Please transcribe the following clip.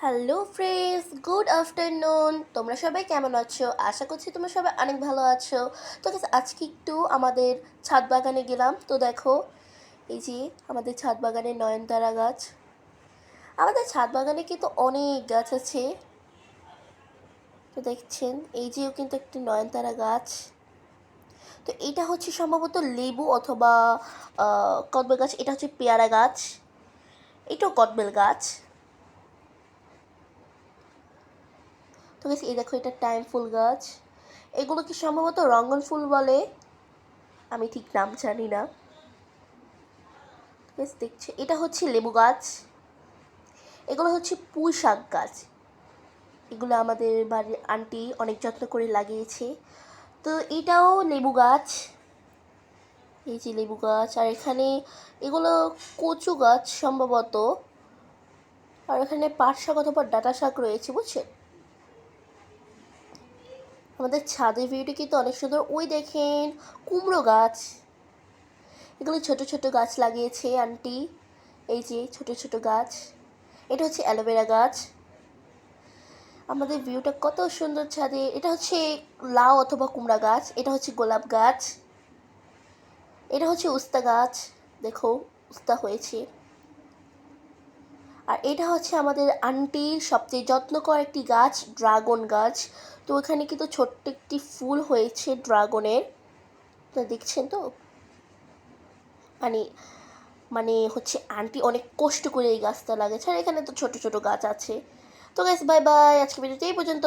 Hello friends, good afternoon. তোমরা সবাই কেমন আছো? আশা করছি তোমরা সবাই অনেক ভালো আছো। তো guys, আজকে একটু আমাদের ছাদ বাগানে গেলাম। তো দেখো, এই যে আমাদের ছাদ বাগানে নয়নতারা গাছ। আমাদের ছাদ বাগানে কিন্তু অনেক গাছ আছে। তো দেখছেন, এই যেও কিন্তু একটি নয়নতারা গাছ। তো এটা হচ্ছে সম্ভবত লেবু অথবা কদবেল গাছ। এটা হচ্ছে পেয়ারা গাছ। এটাও কদবেল গাছ। তো গেছে এই দেখো, এটা টাইম ফুল গাছ। এগুলো কি সম্ভবত রঙ্গন ফুল বলে, আমি ঠিক নাম জানি না। বেশ দেখছে, এটা হচ্ছে লেবু গাছ। এগুলো হচ্ছে পুঁই শাক গাছ। এগুলো আমাদের বাড়ির আন্টি অনেক যত্ন করে লাগিয়েছে। তো এটাও লেবু গাছ। এই যে লেবু গাছ, আর এখানে এগুলো কচু গাছ সম্ভবত। আর এখানে পাট শাক অথবা ডাঁটা শাক রয়েছে, বুঝছেন। আমাদের ছাদের ভিউটি কিন্তু অনেক সুন্দর। ওই দেখেন, কুমড়ো গাছ। এগুলো ছোট ছোট গাছ লাগিয়েছে আন্টি। এই যে ছোট ছোট গাছ। এটা হচ্ছে অ্যালোভেরা গাছ। আমাদের ভিউটা কত সুন্দর ছাদে। এটা হচ্ছে লাউ অথবা কুমড়া গাছ। এটা হচ্ছে গোলাপ গাছ। এটা হচ্ছে উস্তা গাছ। দেখো, উস্তা হয়েছে। আর এটা হচ্ছে আমাদের আন্টির সবচেয়ে যত্ন করা একটি গাছ, ড্রাগন গাছ। তো ওখানে কিন্তু ছোট্ট একটি ফুল হয়েছে ড্রাগনের। তো দেখছেন তো, মানে মানে হচ্ছে আন্টি অনেক কষ্ট করে এই গাছটা লাগিয়েছে। আর এখানে তো ছোট ছোট গাছ আছে। তো গাইস, বাই বাই, আজকে ভিডিওটা এই পর্যন্ত।